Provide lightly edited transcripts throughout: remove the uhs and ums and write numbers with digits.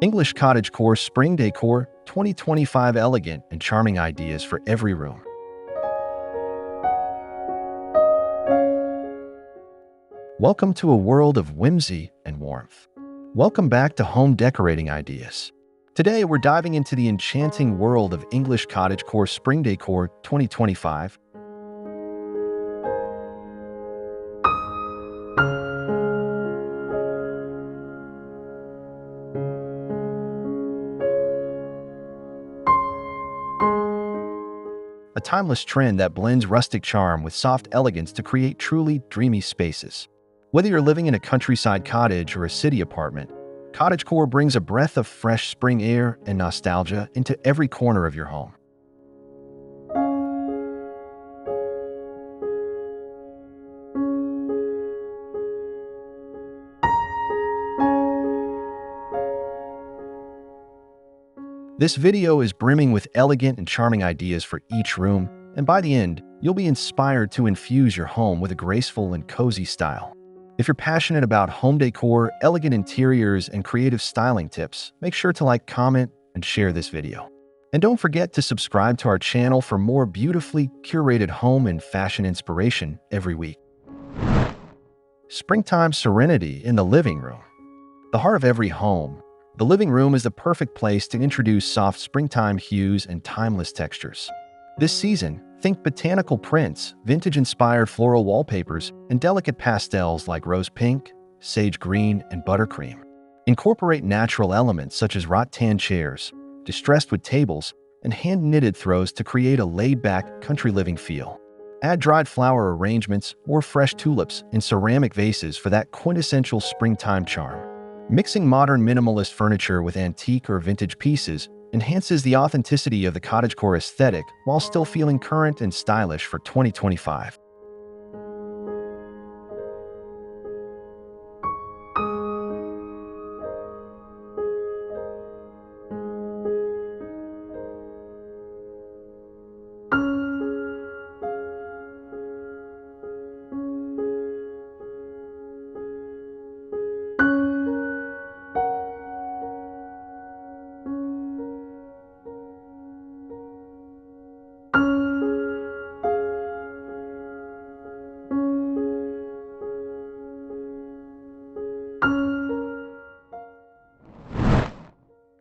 English Cottagecore Spring Decor 2025 elegant and charming ideas for every room. Welcome to a world of whimsy and warmth. Welcome back to Home Decorating Ideas. Today we're diving into the enchanting world of English Cottagecore Spring Decor 2025. A timeless trend that blends rustic charm with soft elegance to create truly dreamy spaces. Whether you're living in a countryside cottage or a city apartment, Cottagecore brings a breath of fresh spring air and nostalgia into every corner of your home. This video is brimming with elegant and charming ideas for each room, and by the end, you'll be inspired to infuse your home with a graceful and cozy style. If you're passionate about home decor, elegant interiors, and creative styling tips, make sure to like, comment, and share this video. And don't forget to subscribe to our channel for more beautifully curated home and fashion inspiration every week. Springtime Serenity in the living room. The heart of every home, the living room is the perfect place to introduce soft springtime hues and timeless textures. This season, think botanical prints, vintage-inspired floral wallpapers, and delicate pastels like rose pink, sage green, and buttercream. Incorporate natural elements such as rattan chairs, distressed wood tables, and hand-knitted throws to create a laid-back, country living feel. Add dried flower arrangements or fresh tulips in ceramic vases for that quintessential springtime charm. Mixing modern minimalist furniture with antique or vintage pieces enhances the authenticity of the cottagecore aesthetic while still feeling current and stylish for 2025.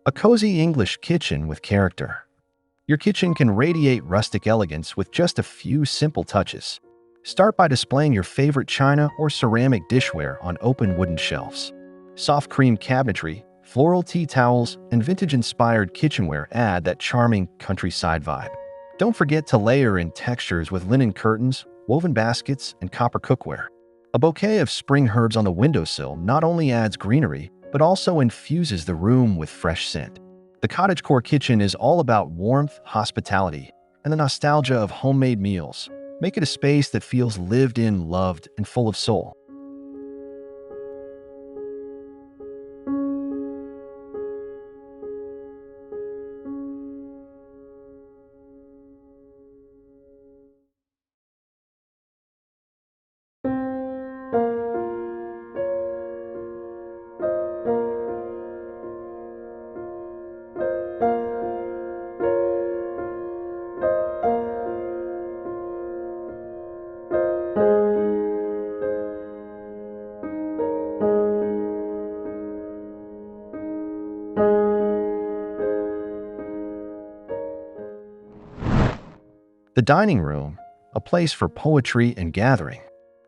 A cozy English kitchen with character. Your kitchen can radiate rustic elegance with just a few simple touches. Start by displaying your favorite china or ceramic dishware on open wooden shelves. Soft cream cabinetry, floral tea towels, and vintage-inspired kitchenware add that charming countryside vibe. Don't forget to layer in textures with linen curtains, woven baskets, and copper cookware. A bouquet of spring herbs on the windowsill not only adds greenery, but also infuses the room with fresh scent. The cottagecore kitchen is all about warmth, hospitality, and the nostalgia of homemade meals. Make it a space that feels lived in, loved, and full of soul. The dining room, a place for poetry and gathering.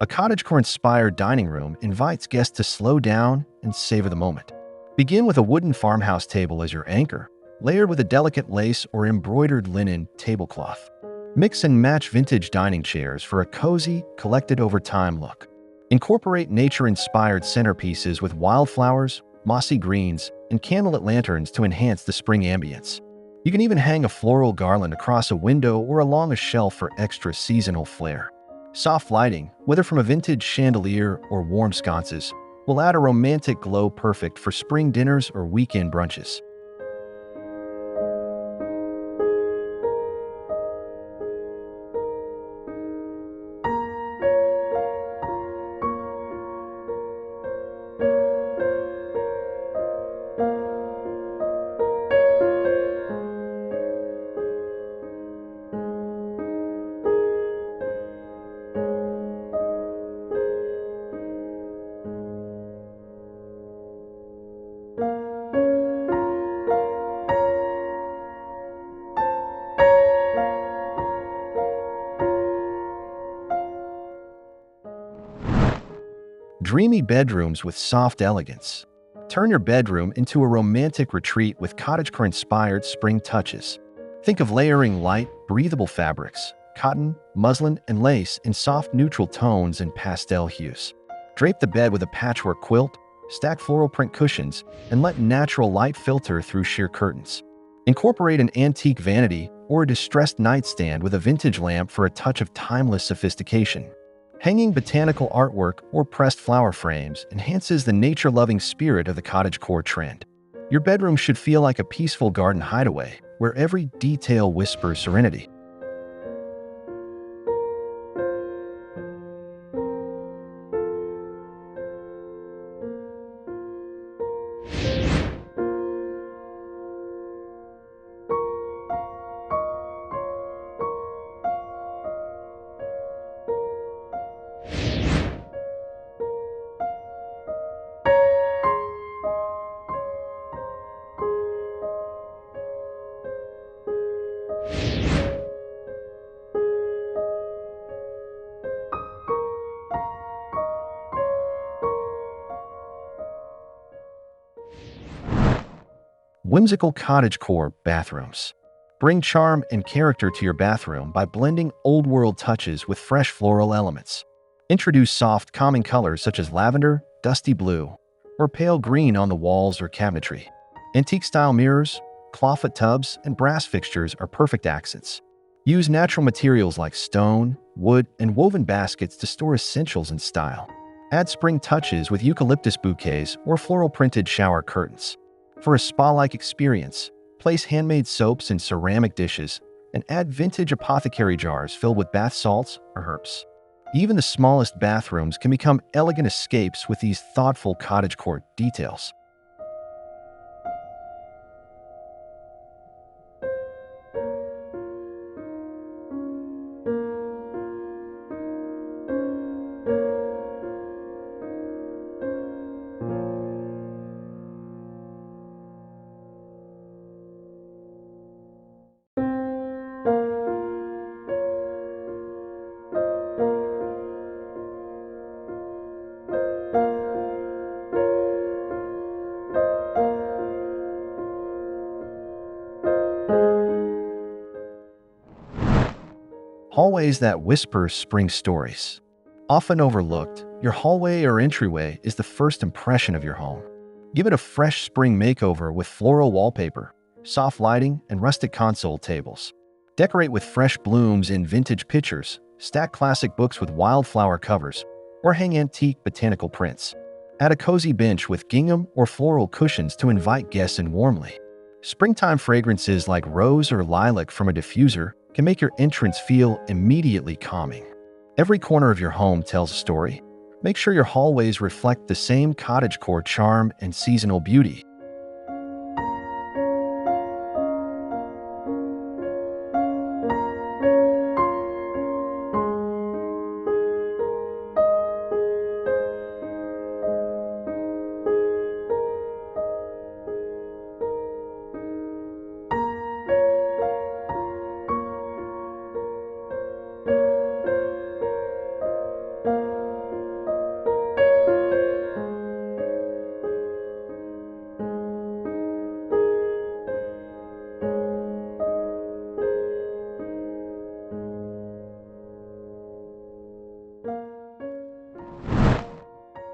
A cottagecore-inspired dining room invites guests to slow down and savor the moment. Begin with a wooden farmhouse table as your anchor, layered with a delicate lace or embroidered linen tablecloth. Mix and match vintage dining chairs for a cozy, collected-over-time look. Incorporate nature-inspired centerpieces with wildflowers, mossy greens, and candlelit lanterns to enhance the spring ambience. You can even hang a floral garland across a window or along a shelf for extra seasonal flair. Soft lighting, whether from a vintage chandelier or warm sconces, will add a romantic glow perfect for spring dinners or weekend brunches. Dreamy bedrooms with soft elegance. Turn your bedroom into a romantic retreat with cottagecore-inspired spring touches. Think of layering light, breathable fabrics, cotton, muslin, and lace in soft neutral tones and pastel hues. Drape the bed with a patchwork quilt, stack floral print cushions, and let natural light filter through sheer curtains. Incorporate an antique vanity or a distressed nightstand with a vintage lamp for a touch of timeless sophistication. Hanging botanical artwork or pressed flower frames enhances the nature-loving spirit of the cottagecore trend. Your bedroom should feel like a peaceful garden hideaway, where every detail whispers serenity. Whimsical cottagecore bathrooms. Bring charm and character to your bathroom by blending old-world touches with fresh floral elements. Introduce soft, calming colors such as lavender, dusty blue, or pale green on the walls or cabinetry. Antique-style mirrors, clawfoot tubs, and brass fixtures are perfect accents. Use natural materials like stone, wood, and woven baskets to store essentials in style. Add spring touches with eucalyptus bouquets or floral-printed shower curtains. For a spa-like experience, place handmade soaps in ceramic dishes and add vintage apothecary jars filled with bath salts or herbs. Even the smallest bathrooms can become elegant escapes with these thoughtful cottagecore details. Hallways that whisper spring stories. Often overlooked, your hallway or entryway is the first impression of your home. Give it a fresh spring makeover with floral wallpaper, soft lighting, and rustic console tables. Decorate with fresh blooms in vintage pictures, stack classic books with wildflower covers, or hang antique botanical prints. Add a cozy bench with gingham or floral cushions to invite guests in warmly. Springtime fragrances like rose or lilac from a diffuser can make your entrance feel immediately calming. Every corner of your home tells a story. Make sure your hallways reflect the same cottagecore charm and seasonal beauty.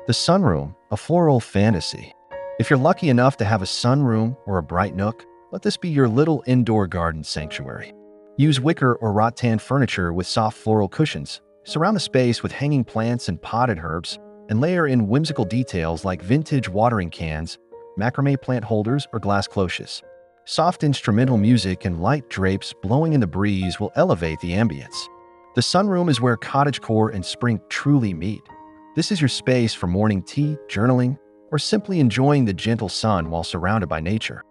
The sunroom, a floral fantasy. If you're lucky enough to have a sunroom or a bright nook, let this be your little indoor garden sanctuary. Use wicker or rattan furniture with soft floral cushions. Surround the space with hanging plants and potted herbs, and layer in whimsical details like vintage watering cans, macrame plant holders, or glass cloches. Soft instrumental music and light drapes blowing in the breeze will elevate the ambience. The sunroom is where cottagecore and spring truly meet. This is your space for morning tea, journaling, or simply enjoying the gentle sun while surrounded by nature.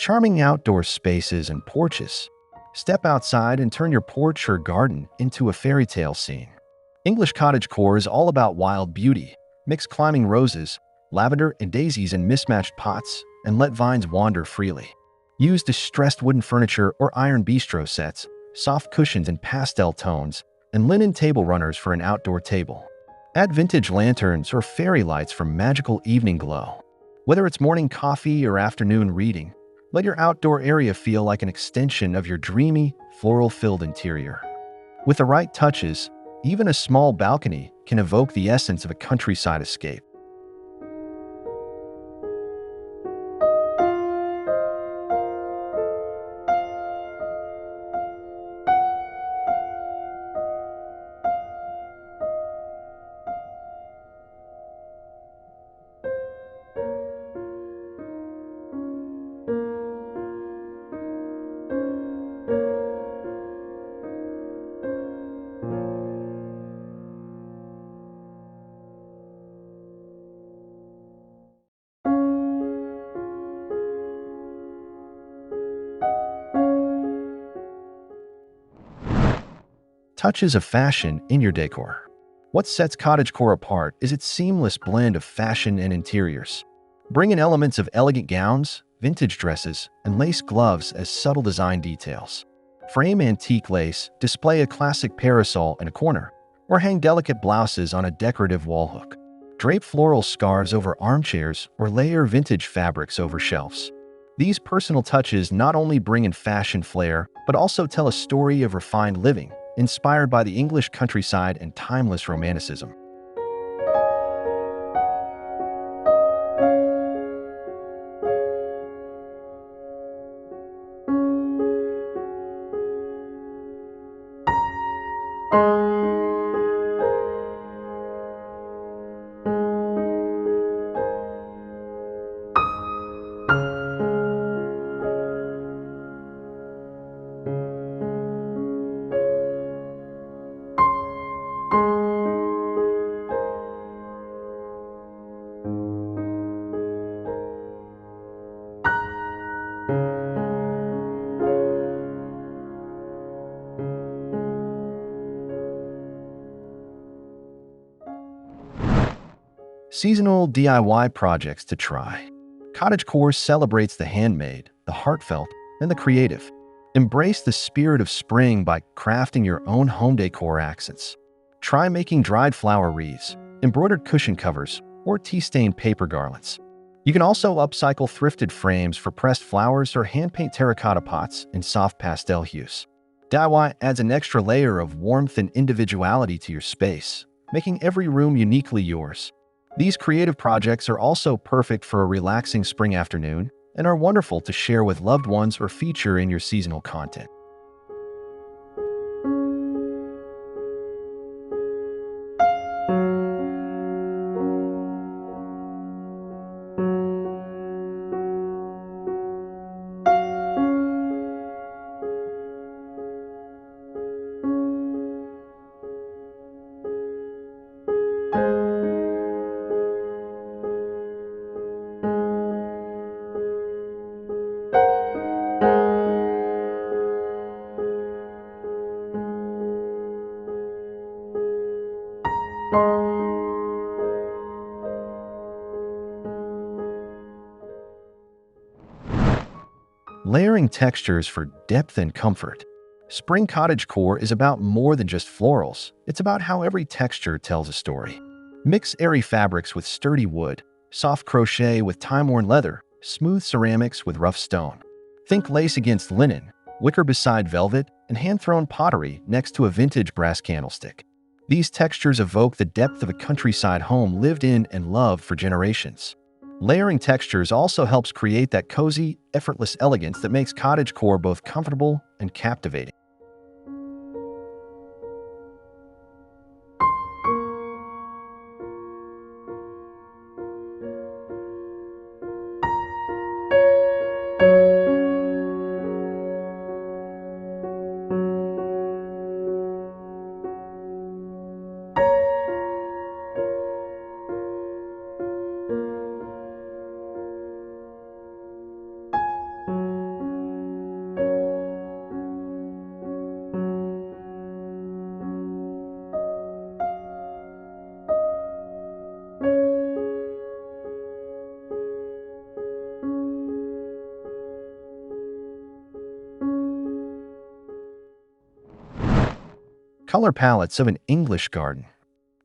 Charming outdoor spaces and porches. Step outside and turn your porch or garden into a fairy tale scene. English cottagecore is all about wild beauty. Mix climbing roses, lavender and daisies in mismatched pots, and let vines wander freely. Use distressed wooden furniture or iron bistro sets, soft cushions in pastel tones, and linen table runners for an outdoor table. Add vintage lanterns or fairy lights for magical evening glow. Whether it's morning coffee or afternoon reading, let your outdoor area feel like an extension of your dreamy, floral-filled interior. With the right touches, even a small balcony can evoke the essence of a countryside escape. Touches of fashion in your decor. What sets cottagecore apart is its seamless blend of fashion and interiors. Bring in elements of elegant gowns, vintage dresses, and lace gloves as subtle design details. Frame antique lace, display a classic parasol in a corner, or hang delicate blouses on a decorative wall hook. Drape floral scarves over armchairs or layer vintage fabrics over shelves. These personal touches not only bring in fashion flair, but also tell a story of refined living, inspired by the English countryside and timeless romanticism. Seasonal DIY projects to try. Cottagecore celebrates the handmade, the heartfelt, and the creative. Embrace the spirit of spring by crafting your own home decor accents. Try making dried flower wreaths, embroidered cushion covers, or tea-stained paper garlands. You can also upcycle thrifted frames for pressed flowers or hand-paint terracotta pots in soft pastel hues. DIY adds an extra layer of warmth and individuality to your space, making every room uniquely yours. These creative projects are also perfect for a relaxing spring afternoon and are wonderful to share with loved ones or feature in your seasonal content. Layering textures for depth and comfort. Spring cottagecore is about more than just florals. It's about how every texture tells a story. Mix airy fabrics with sturdy wood, soft crochet with time-worn leather, smooth ceramics with rough stone. Think lace against linen, wicker beside velvet, and hand-thrown pottery next to a vintage brass candlestick. These textures evoke the depth of a countryside home lived in and loved for generations. Layering textures also helps create that cozy, effortless elegance that makes cottagecore both comfortable and captivating. Color palettes of an English garden.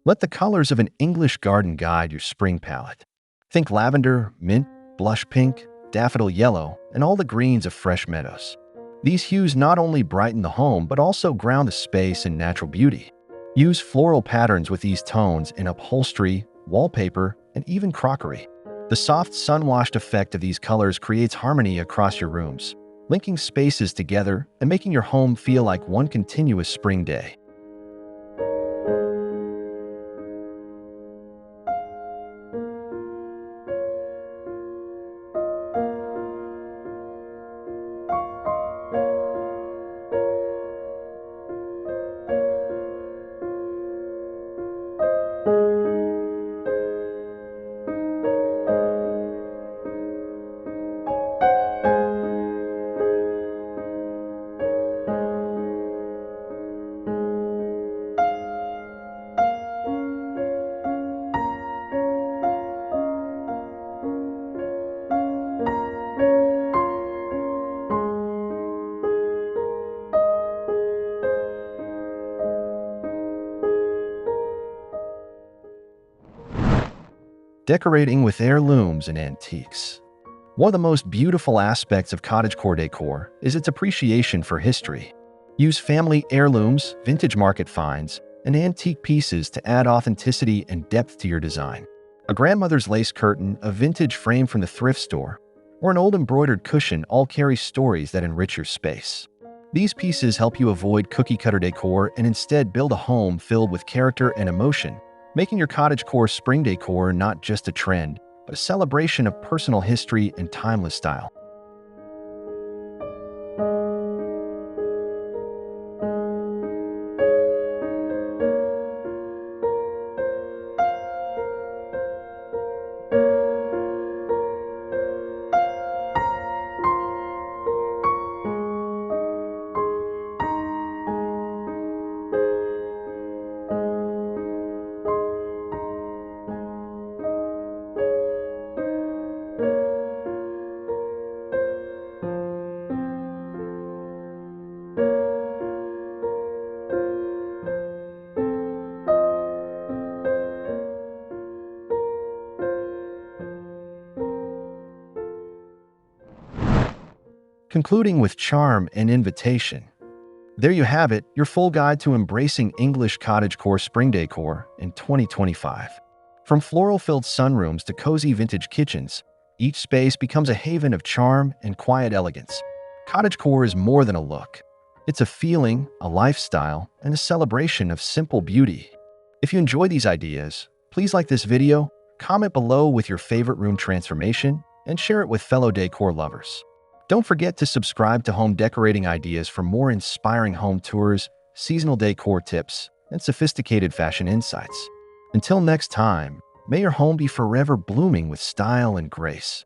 Let the colors of an English garden guide your spring palette. Think lavender, mint, blush pink, daffodil yellow, and all the greens of fresh meadows. These hues not only brighten the home but also ground the space in natural beauty. Use floral patterns with these tones in upholstery, wallpaper, and even crockery. The soft sun-washed effect of these colors creates harmony across your rooms, linking spaces together and making your home feel like one continuous spring day. Decorating with heirlooms and antiques. One of the most beautiful aspects of cottagecore decor is its appreciation for history. Use family heirlooms, vintage market finds, and antique pieces to add authenticity and depth to your design. A grandmother's lace curtain, a vintage frame from the thrift store, or an old embroidered cushion all carry stories that enrich your space. These pieces help you avoid cookie-cutter decor and instead build a home filled with character and emotion, making your cottagecore spring decor not just a trend, but a celebration of personal history and timeless style. Concluding with charm and invitation. There you have it, your full guide to embracing English cottagecore spring decor in 2025. From floral-filled sunrooms to cozy vintage kitchens, each space becomes a haven of charm and quiet elegance. Cottagecore is more than a look. It's a feeling, a lifestyle, and a celebration of simple beauty. If you enjoy these ideas, please like this video, comment below with your favorite room transformation, and share it with fellow decor lovers. Don't forget to subscribe to Home Decorating Ideas for more inspiring home tours, seasonal decor tips, and sophisticated fashion insights. Until next time, may your home be forever blooming with style and grace.